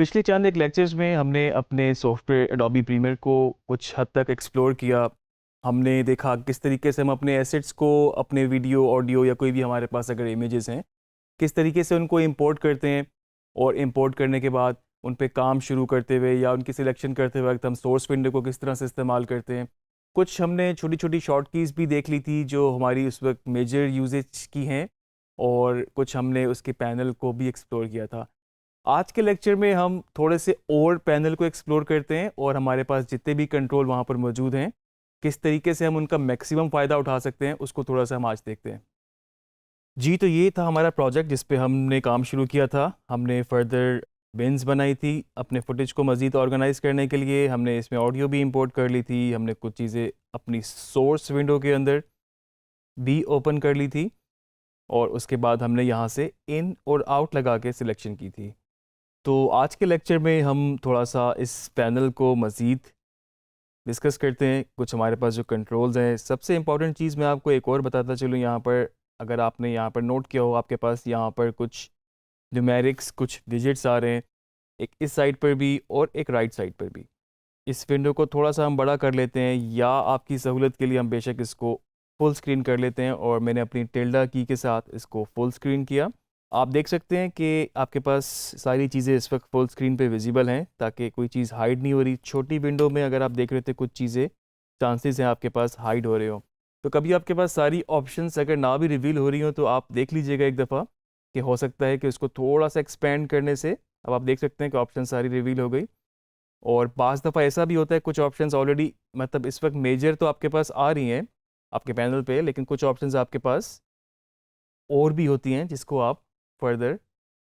पिछले चंद एक लेक्चर्स में हमने अपने सॉफ्टवेयर एडोबी प्रीमियर को कुछ हद तक एक्सप्लोर किया। हमने देखा किस तरीके से हम अपने एसेट्स को, अपने वीडियो, ऑडियो या कोई भी हमारे पास अगर इमेजेस हैं, किस तरीके से उनको इंपोर्ट करते हैं और इंपोर्ट करने के बाद उन पे काम शुरू करते हुए या उनकी सिलेक्शन करते वक्त हम सोर्स विंडो को किस तरह से इस्तेमाल करते हैं। कुछ हमने छोटी छोटी शॉर्ट कीज़ भी देख ली थी जो हमारी उस वक्त मेजर यूजेज की हैं, और कुछ हमने उसके पैनल को भी एक्सप्लोर किया था। आज के लेक्चर में हम थोड़े से और पैनल को एक्सप्लोर करते हैं और हमारे पास जितने भी कंट्रोल वहाँ पर मौजूद हैं, किस तरीके से हम उनका मैक्सिमम फ़ायदा उठा सकते हैं, उसको थोड़ा सा हम आज देखते हैं। जी, तो ये था हमारा प्रोजेक्ट जिस पे हमने काम शुरू किया था। हमने फर्दर बिन्स बनाई थी अपने फुटेज को मज़ीद ऑर्गेनाइज़ करने के लिए। हमने इसमें ऑडियो भी इंपोर्ट कर ली थी। हमने कुछ चीज़ें अपनी सोर्स विंडो के अंदर भी ओपन कर ली थी, और उसके बाद हमने यहाँ से इन और आउट लगा के सिलेक्शन की थी। तो आज के लेक्चर में हम थोड़ा सा इस पैनल को मज़ीद डिस्कस करते हैं। कुछ हमारे पास जो कंट्रोल्स हैं, सबसे इम्पॉर्टेंट चीज़ मैं आपको एक और बताता चलूँ यहाँ पर, अगर आपने यहाँ पर नोट किया हो, आपके पास यहाँ पर कुछ न्यूमेरिक्स, कुछ डिजिट्स आ रहे हैं, एक इस साइड पर भी और एक राइट साइड पर भी। इस विंडो को थोड़ा सा हम बड़ा कर लेते हैं, या आपकी सहूलत के लिए हम बेशक इसको फुल स्क्रीन कर लेते हैं, और मैंने अपनी टिल्डा की के साथ इसको फुल स्क्रीन किया। आप देख सकते हैं कि आपके पास सारी चीज़ें इस वक्त फुल स्क्रीन पे विजिबल हैं, ताकि कोई चीज़ हाइड नहीं हो रही। छोटी विंडो में अगर आप देख रहे थे कुछ चीज़ें चांसेस हैं आपके पास हाइड हो रहे हो, तो कभी आपके पास सारी ऑप्शंस अगर ना भी रिवील हो रही हो तो आप देख लीजिएगा एक दफ़ा कि हो सकता है कि उसको थोड़ा सा एक्सपेंड करने से अब आप देख सकते हैं कि ऑप्शन सारी रिवील हो गई। और बाज़ दफ़ा ऐसा भी होता है कुछ ऑप्शंस ऑलरेडी, मतलब इस वक्त मेजर तो आपके पास आ रही हैं आपके पैनल पे, लेकिन कुछ ऑप्शंस आपके पास और भी होती हैं जिसको आप फर्दर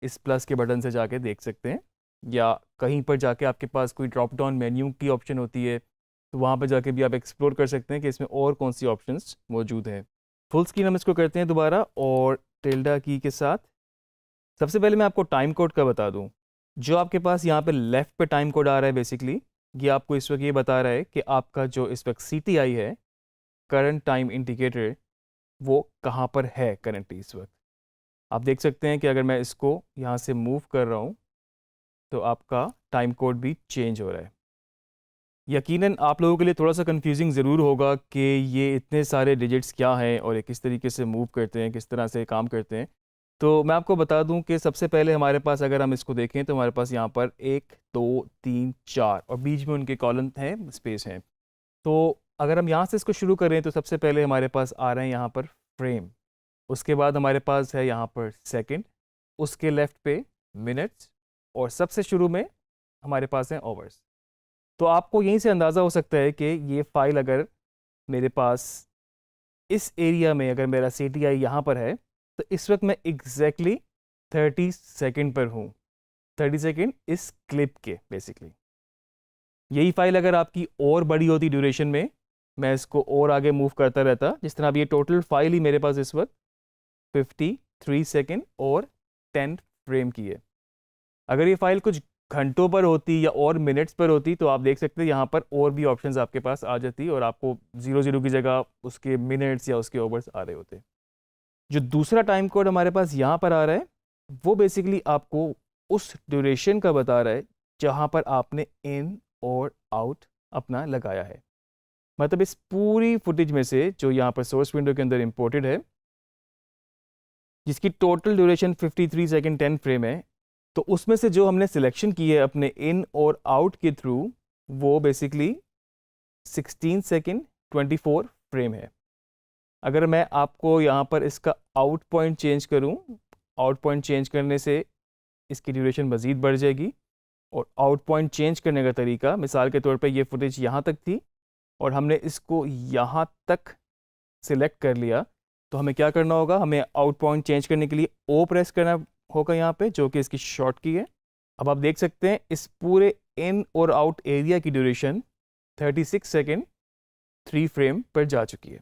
इस प्लस के बटन से जाके देख सकते हैं, या कहीं पर जाके आपके पास कोई ड्रॉप डाउन मेन्यू की ऑप्शन होती है, तो वहाँ पर जाके भी आप एक्सप्लोर कर सकते हैं कि इसमें और कौन सी ऑप्शंस मौजूद हैं। फुल स्क्रीन हम इसको करते हैं दोबारा, और टिल्डा की के साथ सबसे पहले मैं आपको टाइम कोड का बता दूं। जो आपके पास यहाँ पे लेफ़्ट पे टाइम कोड आ रहा है, बेसिकली ये आपको इस वक्त ये बता रहा है कि आपका जो इस वक्त CTI है, करंट टाइम इंडिकेटर, वो कहाँ पर है करंटली इस वक्त। आप देख सकते हैं कि अगर मैं इसको यहाँ से मूव कर रहा हूँ तो आपका टाइम कोड भी चेंज हो रहा है। यकीनन आप लोगों के लिए थोड़ा सा कंफ्यूजिंग ज़रूर होगा कि ये इतने सारे डिजिट्स क्या हैं और ये किस तरीके से मूव करते हैं, किस तरह से काम करते हैं। तो मैं आपको बता दूं कि सबसे पहले हमारे पास, अगर हम इसको देखें तो हमारे पास यहाँ पर 1 2 3 4 और बीच में उनके कॉलम हैं, स्पेस हैं। तो अगर हम यहाँ से इसको शुरू करें तो सबसे पहले हमारे पास आ रहे हैं यहाँ पर फ्रेम, उसके बाद हमारे पास है यहाँ पर सेकंड, उसके लेफ़्ट पे मिनट्स, और सबसे शुरू में हमारे पास हैं आवर्स। तो आपको यहीं से अंदाज़ा हो सकता है कि ये फ़ाइल अगर मेरे पास इस एरिया में, अगर मेरा CTI यहाँ पर है, तो इस वक्त मैं एग्जैक्टली 30 सेकेंड पर हूँ। 30 सेकेंड इस क्लिप के बेसिकली। यही फाइल अगर आपकी और बड़ी होती ड्यूरेशन में, मैं इसको और आगे मूव करता रहता, जिस तरह अब ये टोटल फाइल ही मेरे पास इस वक्त 53 सेकेंड और 10 फ्रेम की है। अगर ये फाइल कुछ घंटों पर होती या और मिनट्स पर होती तो आप देख सकते हैं यहाँ पर और भी ऑप्शंस आपके पास आ जाती और आपको 00 की जगह उसके मिनट्स या उसके ओवर्स आ रहे होते। जो दूसरा टाइम कोड हमारे पास यहाँ पर आ रहा है, वो बेसिकली आपको उस ड्यूरेशन का बता रहा है जहाँ पर आपने इन और आउट अपना लगाया है। मतलब इस पूरी फुटेज में से जो यहाँ पर सोर्स विंडो के अंदर इंपोर्टेड है, जिसकी टोटल ड्यूरेशन 53 सेकेंड 10 फ्रेम है, तो उसमें से जो हमने सिलेक्शन की है अपने इन और आउट के थ्रू, वो बेसिकली 16 सेकेंड 24 फ्रेम है। अगर मैं आपको यहाँ पर इसका आउट पॉइंट चेंज करूँ, आउट पॉइंट चेंज करने से इसकी ड्यूरेशन मज़ीद बढ़ जाएगी। और आउट पॉइंट चेंज करने का तरीका, मिसाल के तौर पे ये फुटेज यहाँ तक थी और हमने इसको यहाँ तक सिलेक्ट कर लिया, तो हमें क्या करना होगा, हमें आउट पॉइंट चेंज करने के लिए O प्रेस करना होगा यहाँ पे, जो कि इसकी शॉर्ट की है। अब आप देख सकते हैं इस पूरे इन और आउट एरिया की ड्यूरेशन 36 सेकेंड 3 फ्रेम पर जा चुकी है।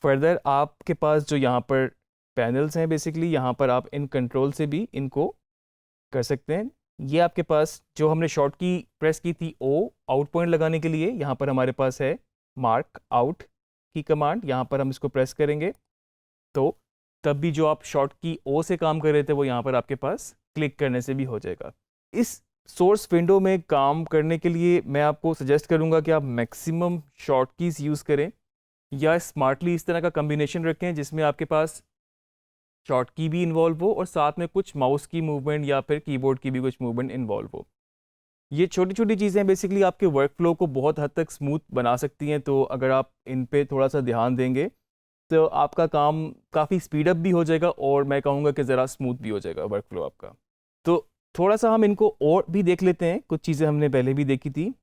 फर्दर आपके पास जो यहाँ पर पैनल्स हैं, बेसिकली यहाँ पर आप इन कंट्रोल से भी इनको कर सकते हैं। ये आपके पास जो हमने शॉर्ट की प्रेस की थी O आउट पॉइंट लगाने के लिए, यहाँ पर हमारे पास है मार्क आउट की कमांड। यहाँ पर हम इसको प्रेस करेंगे तो तब भी जो आप शॉर्ट की O से काम कर रहे थे वो यहाँ पर आपके पास क्लिक करने से भी हो जाएगा। इस सोर्स विंडो में काम करने के लिए मैं आपको सजेस्ट करूंगा कि आप मैक्सिमम शॉर्ट कीज़ यूज़ करें या स्मार्टली इस तरह का कम्बिनेशन रखें जिसमें आपके पास शॉर्ट की भी इन्वॉल्व हो और साथ में कुछ माउस की मूवमेंट या फिर कीबोर्ड की भी कुछ मूवमेंट इन्वॉल्व हो। ये छोटी छोटी चीज़ें बेसिकली आपके वर्क फ्लो को बहुत हद तक स्मूथ बना सकती हैं, तो अगर आप इन पे थोड़ा सा ध्यान देंगे तो आपका काम काफ़ी स्पीड अप भी हो जाएगा और मैं कहूँगा कि ज़रा स्मूथ भी हो जाएगा वर्क फ्लो आपका। तो थोड़ा सा हम इनको और भी देख लेते हैं, कुछ चीज़ें हमने पहले भी देखी थी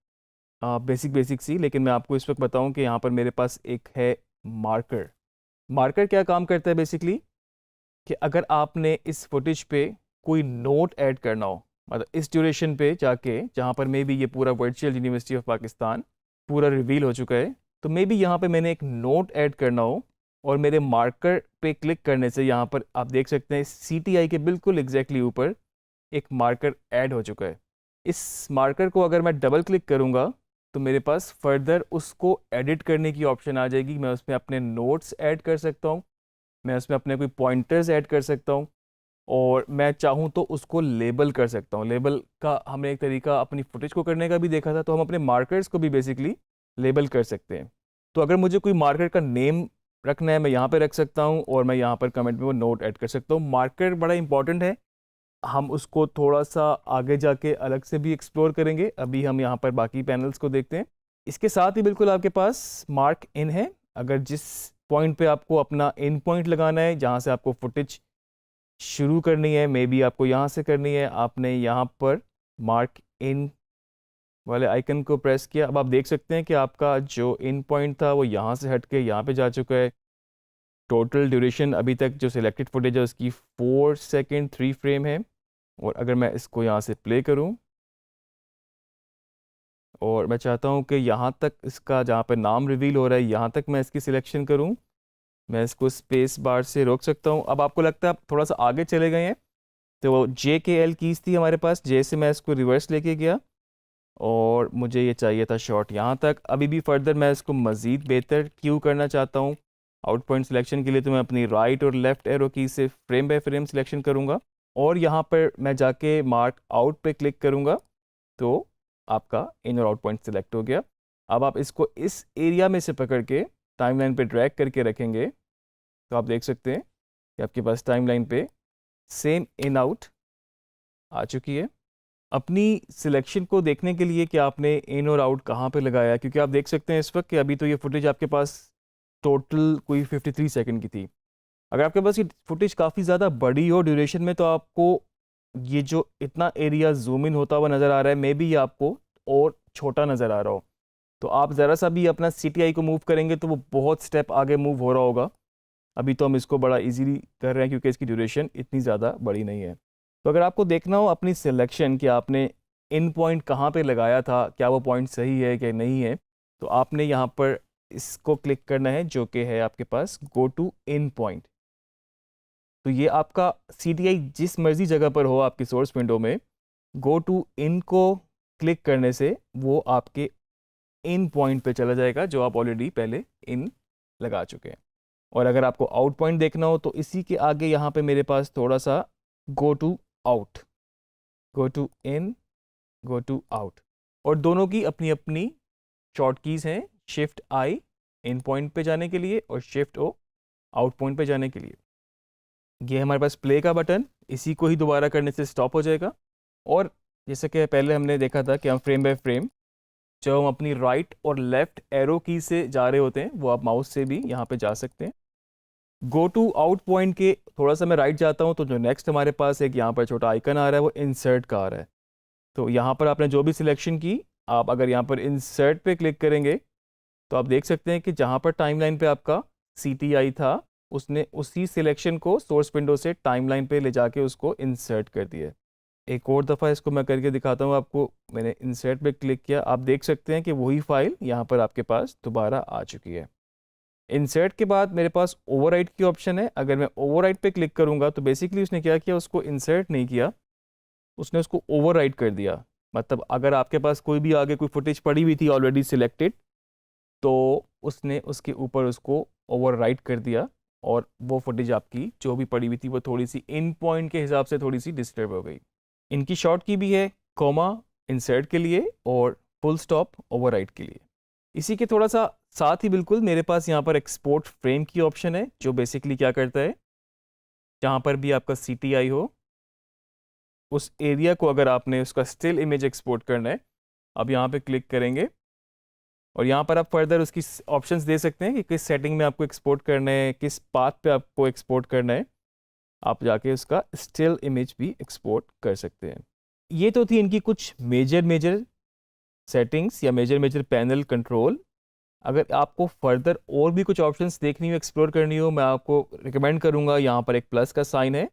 बेसिक सी, लेकिन मैं आपको इस वक्त बताऊं कि यहाँ पर मेरे पास एक है मार्कर। मार्कर क्या काम करता है बेसिकली कि अगर आपने इस फुटेज पे कोई नोट ऐड करना हो, मतलब इस ड्यूरेशन पे जाके जहाँ पर मे बी ये पूरा वर्चुअल यूनिवर्सिटी ऑफ पाकिस्तान पूरा रिवील हो चुका है, तो मे बी यहाँ पे मैंने एक नोट ऐड करना हो और मेरे मार्कर पे क्लिक करने से यहाँ पर आप देख सकते हैं CTI के बिल्कुल एग्जैक्टली ऊपर एक मार्कर ऐड हो चुका है। इस मार्कर को अगर मैं डबल क्लिक करूँगा तो मेरे पास फर्दर उसको एडिट करने की ऑप्शन आ जाएगी। मैं उसमें अपने नोट्स ऐड कर सकता हूँ, मैं उसमें अपने कोई पॉइंटर्स ऐड कर सकता हूँ और मैं चाहूँ तो उसको लेबल कर सकता हूँ। लेबल का हमने एक तरीका अपनी फुटेज को करने का भी देखा था, तो हम अपने मार्कर्स को भी बेसिकली लेबल कर सकते हैं। तो अगर मुझे कोई मार्कर का नेम रखना है मैं यहाँ पे रख सकता हूँ और मैं यहाँ पर कमेंट में वो नोट ऐड कर सकता हूँ। मार्कर बड़ा इंपॉर्टेंट है, हम उसको थोड़ा सा आगे जाके अलग से भी एक्सप्लोर करेंगे। अभी हम यहाँ पर बाकी पैनल्स को देखते हैं। इसके साथ ही बिल्कुल आपके पास मार्क इन है। अगर जिस पॉइंट पे आपको अपना इन पॉइंट लगाना है, जहाँ से आपको फुटेज शुरू करनी है, मे बी आपको यहाँ से करनी है, आपने यहाँ पर मार्क इन वाले आइकन को प्रेस किया। अब आप देख सकते हैं कि आपका जो इन पॉइंट था वो यहाँ से हट के यहाँ पे जा चुका है। टोटल ड्यूरेशन अभी तक जो सिलेक्टेड फुटेज है उसकी 4 सेकेंड 3 फ्रेम है। और अगर मैं इसको यहाँ से प्ले करूँ और मैं चाहता हूँ कि यहाँ तक इसका जहाँ पे नाम रिवील हो रहा है यहाँ तक मैं इसकी सिलेक्शन करूँ, मैं इसको स्पेस बार से रोक सकता हूँ। अब आपको लगता है आप थोड़ा सा आगे चले गए हैं, तो JKL कीज़ थी हमारे पास, जे से मैं इसको रिवर्स लेके गया और मुझे ये चाहिए था शॉर्ट यहाँ तक। अभी भी फर्दर मैं इसको मज़ीद बेहतर क्यों करना चाहता हूँ आउट पॉइंट सिलेक्शन के लिए, तो मैं अपनी राइट और लेफ़्ट एरो की से फ्रेम बाय फ्रेम सिलेक्शन करूँगा और यहाँ पर मैं जाके मार्क आउट पे क्लिक करूँगा तो आपका इन और आउट पॉइंट सिलेक्ट हो गया। अब आप इसको इस एरिया में से पकड़ के टाइमलाइन पे ड्रैग करके रखेंगे तो आप देख सकते हैं कि आपके पास टाइमलाइन पे सेम इन आउट आ चुकी है। अपनी सिलेक्शन को देखने के लिए कि आपने इन और आउट कहाँ पे लगाया है, क्योंकि आप देख सकते हैं इस वक्त कि अभी तो ये फुटेज आपके पास टोटल कोई 53 सेकंड की थी। अगर आपके पास ये फुटेज काफ़ी ज़्यादा बड़ी हो ड्यूरेशन में तो आपको ये जो इतना एरिया जूम इन होता हुआ नज़र आ रहा है, मे बी ये आपको और छोटा नज़र आ रहा हो, तो आप ज़रा सा भी अपना CTI को मूव करेंगे तो वो बहुत स्टेप आगे मूव हो रहा होगा। अभी तो हम इसको बड़ा इजीली कर रहे हैं क्योंकि इसकी ड्यूरेशन इतनी ज़्यादा बड़ी नहीं है। तो अगर आपको देखना हो अपनी सिलेक्शन कि आपने इन पॉइंट कहाँ पे लगाया था, क्या वो पॉइंट सही है कि नहीं है, तो आपने यहाँ पर इसको क्लिक करना है जो कि है आपके पास गो टू इन पॉइंट। तो ये आपका CTI जिस मर्जी जगह पर हो आपकी सोर्स विंडो में, गो टू इन को क्लिक करने से वो आपके इन पॉइंट पे चला जाएगा जो आप ऑलरेडी पहले इन लगा चुके हैं। और अगर आपको आउट पॉइंट देखना हो तो इसी के आगे यहाँ पे मेरे पास थोड़ा सा go to out, go to in, go to out, और दोनों की अपनी अपनी शॉर्ट कीज़ हैं। शिफ्ट आई इन पॉइंट पे जाने के लिए और शिफ्ट ओ आउट पॉइंट पे जाने के लिए। ये हमारे पास प्ले का बटन, इसी को ही दोबारा करने से स्टॉप हो जाएगा। और जैसे कि पहले हमने देखा था कि हम फ्रेम बाय फ्रेम जब हम अपनी राइट और लेफ्ट एरो की से जा रहे होते हैं वो आप माउस से भी यहाँ पे जा सकते हैं। गो टू आउट पॉइंट के थोड़ा सा मैं राइट जाता हूँ तो जो नेक्स्ट हमारे पास एक यहाँ पर छोटा आइकन आ रहा है वो इंसर्ट का आ रहा है। तो यहाँ पर आपने जो भी सिलेक्शन की, आप अगर यहाँ पर इंसर्ट पे क्लिक करेंगे तो आप देख सकते हैं कि जहाँ पर टाइमलाइन पे आपका CTI था उसने उसी सिलेक्शन को सोर्स विंडो से टाइमलाइन पे ले जाके उसको इंसर्ट कर दिया। एक और दफ़ा इसको मैं करके दिखाता हूँ आपको। मैंने इंसर्ट पे क्लिक किया, आप देख सकते हैं कि वही फाइल यहाँ पर आपके पास दोबारा आ चुकी है। इंसर्ट के बाद मेरे पास ओवरराइट की ऑप्शन है। अगर मैं ओवरराइट पे क्लिक करूँगा तो बेसिकली उसने क्या किया, उसको इंसर्ट नहीं किया, उसने उसको ओवरराइट कर दिया। मतलब अगर आपके पास कोई भी आगे कोई फुटेज पड़ी हुई थी ऑलरेडी सिलेक्टेड तो उसने उसके ऊपर उसको ओवरराइट कर दिया और वो फुटेज आपकी जो भी पड़ी हुई थी वो थोड़ी सी इन पॉइंट के हिसाब से थोड़ी सी डिस्टर्ब हो गई। इनकी शॉर्ट की भी है, कॉमा इंसर्ट के लिए और फुल स्टॉप ओवरराइट के लिए। इसी के थोड़ा सा साथ ही बिल्कुल मेरे पास यहाँ पर एक्सपोर्ट फ्रेम की ऑप्शन है, जो बेसिकली क्या करता है, जहाँ पर भी आपका CTI हो उस एरिया को अगर आपने उसका स्टिल इमेज एक्सपोर्ट करना है, अब यहाँ पे क्लिक करेंगे और यहाँ पर आप फर्दर उसकी ऑप्शंस दे सकते हैं कि किस सेटिंग में आपको एक्सपोर्ट करना है, किस पाथ पे आपको एक्सपोर्ट करना है। आप जाके उसका स्टिल इमेज भी एक्सपोर्ट कर सकते हैं। ये तो थी इनकी कुछ मेजर सेटिंग्स या मेजर पैनल कंट्रोल। अगर आपको फर्दर और भी कुछ ऑप्शंस देखनी हो, एक्सप्लोर करनी हो, मैं आपको रिकमेंड करूँगा, यहाँ पर एक प्लस का साइन है,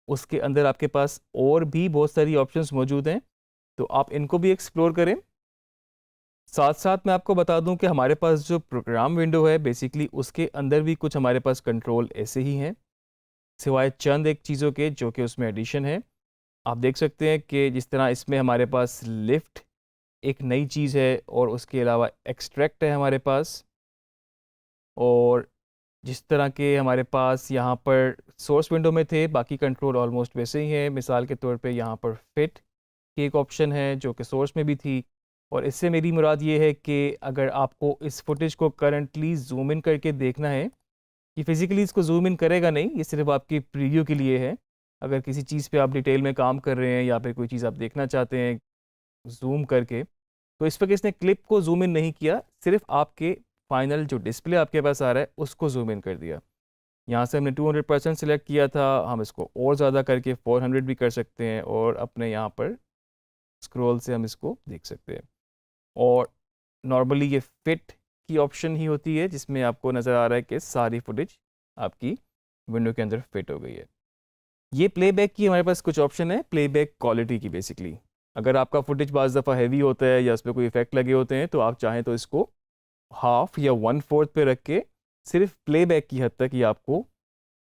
उसके अंदर आपके पास और भी बहुत सारी ऑप्शंस मौजूद हैं, तो आप इनको भी एक्सप्लोर करें। साथ साथ मैं आपको बता दूं कि हमारे पास जो प्रोग्राम विंडो है बेसिकली उसके अंदर भी कुछ हमारे पास कंट्रोल ऐसे ही हैं, सिवाय चंद एक चीज़ों के जो कि उसमें एडिशन है। आप देख सकते हैं कि जिस तरह इसमें हमारे पास लिफ्ट एक नई चीज़ है और उसके अलावा एक्सट्रैक्ट है हमारे पास, और जिस तरह के हमारे पास यहाँ पर सोर्स विंडो में थे बाकी कंट्रोल ऑलमोस्ट वैसे ही है। मिसाल के तौर पे यहाँ पर फिट की एक ऑप्शन है जो कि सोर्स में भी थी, और इससे मेरी मुराद ये है कि अगर आपको इस फुटेज को करंटली जूम इन करके देखना है, ये फिज़िकली इसको जूम इन करेगा नहीं, ये सिर्फ आपकी प्रीव्यू के लिए है। अगर किसी चीज़ पे आप डिटेल में काम कर रहे हैं या फिर कोई चीज़ आप देखना चाहते हैं जूम करके, तो इस वक्त इसने क्लिप को जूम इन नहीं किया, सिर्फ आपके फाइनल जो डिस्प्ले आपके पास आ रहा है उसको जूम इन कर दिया। यहाँ से हमने 200% सिलेक्ट किया था, हम इसको और ज़्यादा करके 400 भी कर सकते हैं और अपने यहाँ पर स्क्रॉल से हम इसको देख सकते हैं। और नॉर्मली ये फिट की ऑप्शन ही होती है जिसमें आपको नज़र आ रहा है कि सारी फुटेज आपकी विंडो के अंदर फिट हो गई है। ये प्लेबैक की हमारे पास कुछ ऑप्शन है, प्लेबैक क्वालिटी की। बेसिकली अगर आपका फुटेज बाज़ दफ़ा हैवी होता है या उस पर कोई इफेक्ट लगे होते हैं, तो आप चाहें तो इसको हाफ या 1/4 पे रख के सिर्फ प्लेबैक की हद तक ये आपको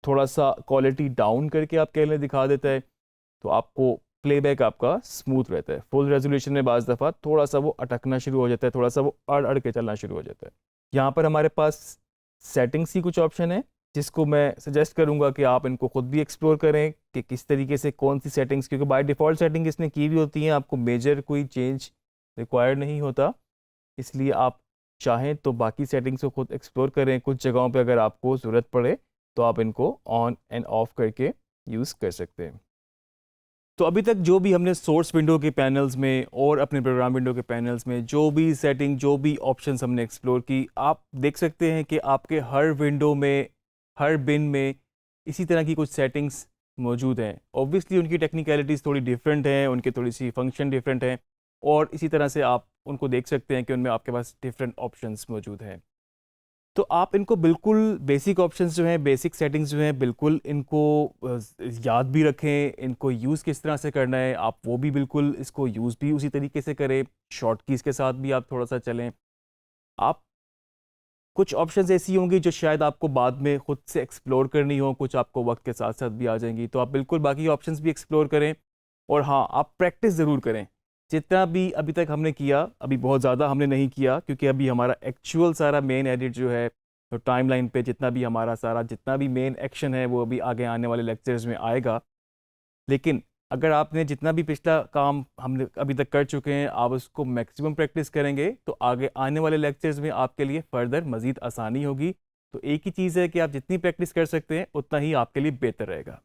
थोड़ा सा क्वालिटी डाउन करके आप कह लें दिखा देता है, तो आपको प्लेबैक आपका स्मूथ रहता है। फुल रेजोल्यूशन में बाज़ दफ़ा थोड़ा सा वो अटकना शुरू हो जाता है, थोड़ा सा वो अड़ अड़ के चलना शुरू हो जाता है। यहाँ पर हमारे पास सेटिंग्स की कुछ ऑप्शन है जिसको मैं सजेस्ट करूँगा कि आप इनको खुद भी एक्सप्लोर करें कि किस तरीके से कौन सी सेटिंग्स, क्योंकि बाय डिफ़ॉल्ट सेटिंग इसने की भी होती हैं, आपको मेजर कोई चेंज रिक्वायर्ड नहीं होता। इसलिए आप चाहें तो बाकी सेटिंग्स को खुद एक्सप्लोर करें। कुछ जगहों पे अगर आपको ज़रूरत पड़े तो आप इनको ऑन एंड ऑफ करके यूज़ कर सकते हैं। तो अभी तक जो भी हमने सोर्स विंडो के पैनल्स में और अपने प्रोग्राम विंडो के पैनल्स में जो भी सेटिंग, जो भी ऑप्शंस हमने एक्सप्लोर की, आप देख सकते हैं कि आपके हर विंडो में, हर बिन में इसी तरह की कुछ सेटिंग्स मौजूद हैं। ऑब्वियसली उनकी टेक्निकलिटीज़ थोड़ी डिफरेंट हैं, उनके थोड़ी सी फंक्शन डिफरेंट हैं, और इसी तरह से आप उनको देख सकते हैं कि उनमें आपके पास डिफरेंट ऑप्शंस मौजूद हैं। तो आप इनको बिल्कुल बेसिक ऑप्शंस जो हैं, बेसिक सेटिंग्स जो हैं, बिल्कुल इनको याद भी रखें। इनको यूज़ किस तरह से करना है आप वो भी बिल्कुल इसको यूज़ भी उसी तरीके से करें। शॉर्ट कीज़ के साथ भी आप थोड़ा सा चलें। आप कुछ ऑप्शंस ऐसी होंगी जो शायद आपको बाद में खुद से एक्सप्लोर करनी हो, कुछ आपको वक्त के साथ साथ भी आ जाएंगी, तो आप बिल्कुल बाकी ऑप्शंस भी एक्सप्लोर करें। और हाँ, आप प्रैक्टिस ज़रूर करें। जितना भी अभी तक हमने किया, अभी बहुत ज़्यादा हमने नहीं किया क्योंकि अभी हमारा एक्चुअल सारा मेन एडिट जो है, तो टाइमलाइन पे जितना भी हमारा सारा जितना भी मेन एक्शन है वो अभी आगे आने वाले लेक्चर्स में आएगा। लेकिन अगर आपने जितना भी पिछला काम हमने अभी तक कर चुके हैं, आप उसको मैक्सिमम प्रैक्टिस करेंगे तो आगे आने वाले लेक्चर्स में आपके लिए फ़र्दर मज़ीद आसानी होगी। तो एक ही चीज़ है कि आप जितनी प्रैक्टिस कर सकते हैं उतना ही आपके लिए बेहतर रहेगा।